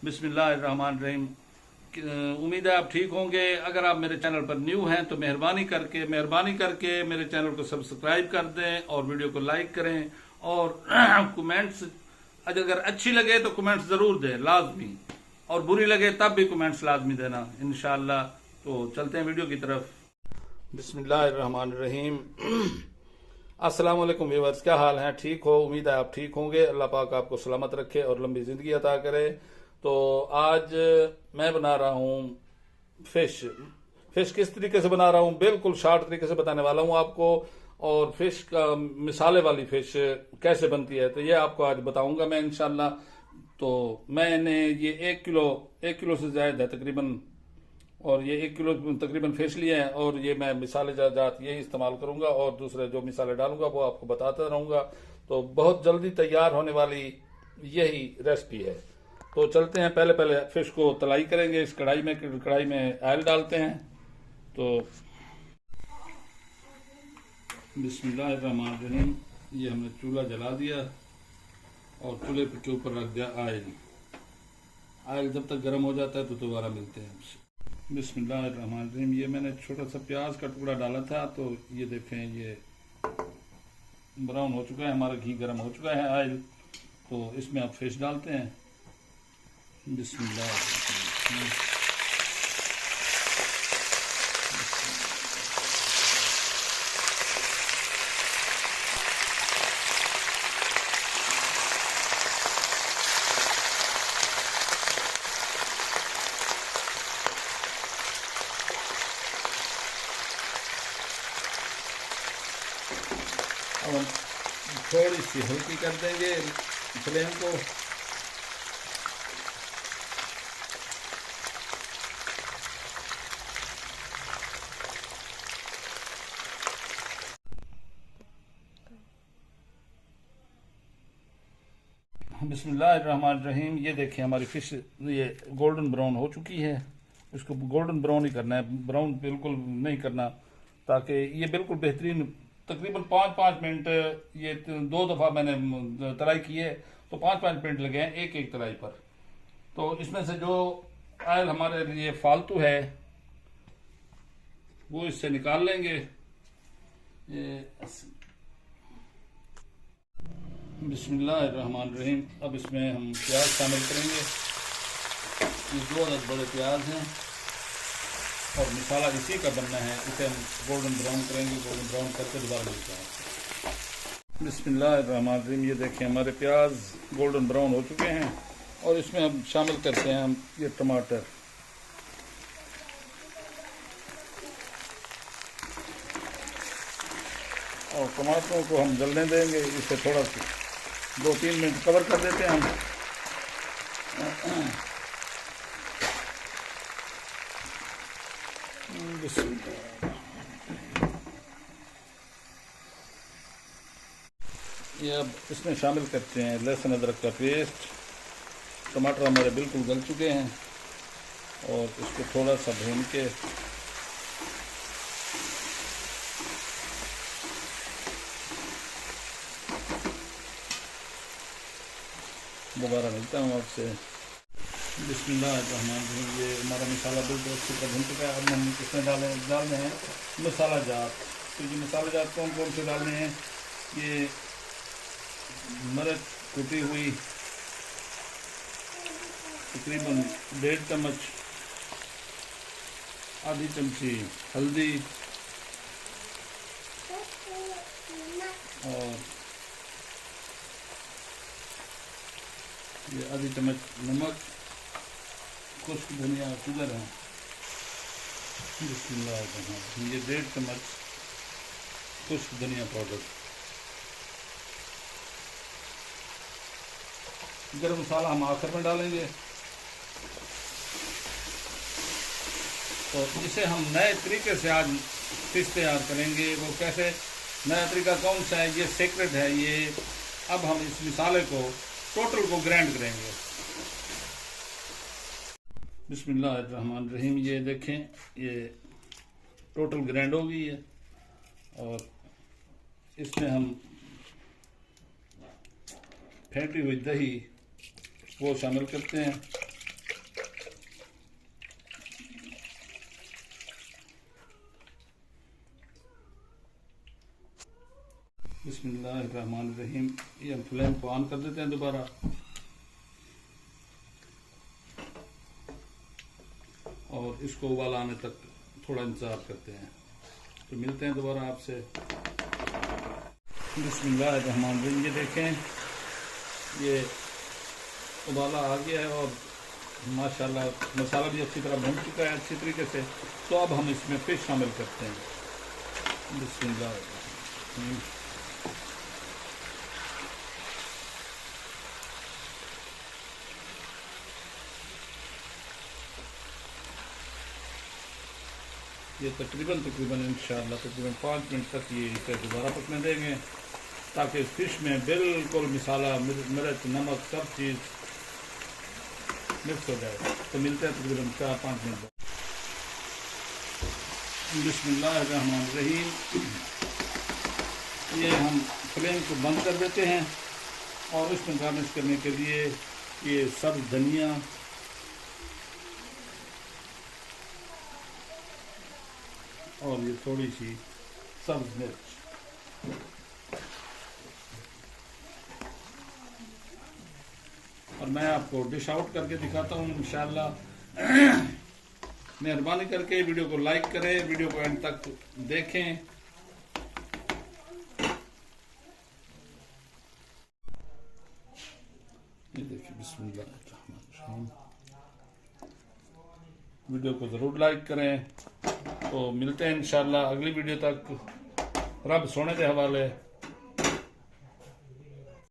बिस्मिल्लाहिर्रहमानिर्रहीम। उम्मीद है आप ठीक होंगे। अगर आप मेरे चैनल पर न्यू हैं तो मेहरबानी करके मेरे चैनल को सब्सक्राइब कर दें और वीडियो को लाइक करें और कमेंट्स अगर अच्छी लगे तो कमेंट्स ज़रूर दें लाजमी, और बुरी लगे तब भी कमेंट्स लाजमी देना इंशाअल्लाह। तो चलते हैं वीडियो की तरफ। बिस्मिल्लाहिर्रहमानिर्रहीम। अस्सलाम वालेकुम व्यूअर्स, क्या हाल है? ठीक हो? उम्मीद है आप ठीक होंगे। अल्लाह पाक आपको सलामत रखे और लंबी ज़िंदगी अता करे। तो आज मैं बना रहा हूँ फिश किस तरीके से बना रहा हूँ बिल्कुल शॉर्ट तरीके से बताने वाला हूँ आपको। और फिश का मिसाले वाली फिश कैसे बनती है तो ये आपको आज बताऊंगा मैं इंशाल्लाह। तो मैंने ये एक किलो से ज़्यादा है तकरीबन, और ये 1 किलो तकरीबन फिश लिए हैं। और ये मैं मिसाले जात यही इस्तेमाल करूंगा और दूसरे जो मिसाले डालूंगा वो आपको बताता रहूंगा। तो बहुत जल्दी तैयार होने वाली यही रेसिपी है। तो चलते हैं, पहले फिश को तलाई करेंगे इस कढ़ाई में ऑयल डालते हैं। तो बिस्मिल्लाहिर्रहमानिर्रहीम। ये हमने चूल्हा जला दिया और चूल्हे के ऊपर रख दिया ऑयल जब तक गर्म हो जाता है तो दोबारा मिलते हैं आपसे। बिस्मिल्लाहिर्रहमानिर्रहीम। ये मैंने छोटा सा प्याज का टुकड़ा डाला था, तो ये देखें ये ब्राउन हो चुका है, हमारा घी गर्म हो चुका है ऑयल। तो इसमें आप फिश डालते हैं। बिस्मिल्लाह। अब हम थोड़ी सी हल्की कर देंगे फ्लेम को। बिस्मिल्लाहिर्रहमानिर्रहीम। ये देखिए हमारी फिश ये गोल्डन ब्राउन हो चुकी है। इसको गोल्डन ब्राउन ही करना है, ब्राउन बिल्कुल नहीं करना, ताकि ये बिल्कुल बेहतरीन तकरीबन 5-5 मिनट, ये 2 दफ़ा मैंने तलाई की है तो 5-5 मिनट लगे हैं एक तलाई पर। तो इसमें से जो ऑयल हमारे लिए फालतू है वो इससे निकाल लेंगे। बिस्मिल्लाहिर्रहमानिर्रहीम। अब इसमें हम प्याज शामिल करेंगे। ये 2 अदद बड़े प्याज हैं और मसाला इसी का बनना है। इसे हम गोल्डन ब्राउन करेंगे, गोल्डन ब्राउन करके दोबारा मिलते हैं। बिस्मिल्लाहिर्रहमानिर्रहीम। ये देखें हमारे प्याज गोल्डन ब्राउन हो चुके हैं और इसमें हम शामिल करते हैं हम ये टमाटर। और टमाटरों को हम जलने देंगे, इसे थोड़ा सा 2-3 मिनट कवर कर देते हैं हम। ये अब इसमें शामिल करते हैं लहसुन अदरक का पेस्ट। टमाटर हमारे बिल्कुल गल चुके हैं और इसको थोड़ा सा भून के दोबारा मिलता हूँ आपसे। बिस्मिल्लाहिर्रहमानिर्रहीम। ये हमारा मसाला बिल्कुल अच्छी तरह भून चुका है। अब हम इसमें डालने हैं मसाला जात। तो ये मसाला जात कौन से डालने हैं? ये मिर्च कुटी हुई तकरीबन 1.5 चम्मच, आधी चमची हल्दी और ये आधी चम्मच नमक, खुश्क धनिया शुगर है। बिस्मिल्लाह। ये 1.5 चम्मच खुश्क धनिया पाउडर। गरम मसाला हम आखिर में डालेंगे। तो जिसे हम नए तरीके से आज फिश तैयार करेंगे, वो कैसे, नया तरीका कौन सा है ये सीक्रेट है। ये अब हम इस मसाले को टोटल को ग्राइंड करेंगे। बिस्मिल्लाहिर्रहमानिर्रहीम। ये देखें ये टोटल ग्राइंड हो गई है और इसमें हम फेंटी हुई दही वो शामिल करते हैं। बिस्मिल्लाहिर्रहमानिर्रहीम। ये हम फ्लेम को ऑन कर देते हैं दोबारा और इसको उबाल आने तक थोड़ा इंतजार करते हैं। तो मिलते हैं दोबारा आपसे। बिस्मिल्लाहिर्रहमानिर्रहीम। ये देखें, ये उबाला आ गया है और माशाल्लाह मसाला भी अच्छी तरह भून चुका है अच्छी तरीके से। तो अब हम इसमें फिश शामिल करते हैं। बिस्मिल्लाहिर्रहमानिर्रहीम। ये तकरीबन इंशाअल्लाह तकरीबन 5 मिनट तक ये इसे दोबारा पकने देंगे ताकि फिश में बिल्कुल मसाला मिर्च नमक सब चीज़ मिक्स हो जाए। तो मिलते हैं तकरीबन 4-5 मिनट बाद। बिस्मिल्लाहिर्रहमानिर्रहीम। ये हम फ्लेम को बंद कर देते हैं और इसमें गार्निश करने के लिए ये सब्ज़ धनिया और ये थोड़ी सी सब्ज़ मिर्च। और मैं आपको डिश आउट करके दिखाता हूँ इंशाअल्लाह। मेहरबानी करके वीडियो को लाइक करें, वीडियो को एंड तक देखें। ये देखिए, बिस्मिल्लाहिर्रहमानिर्रहीम। वीडियो को ज़रूर लाइक करें। तो मिलते हैं इंशाअल्लाह अगली वीडियो तक। रब सोने के हवाले।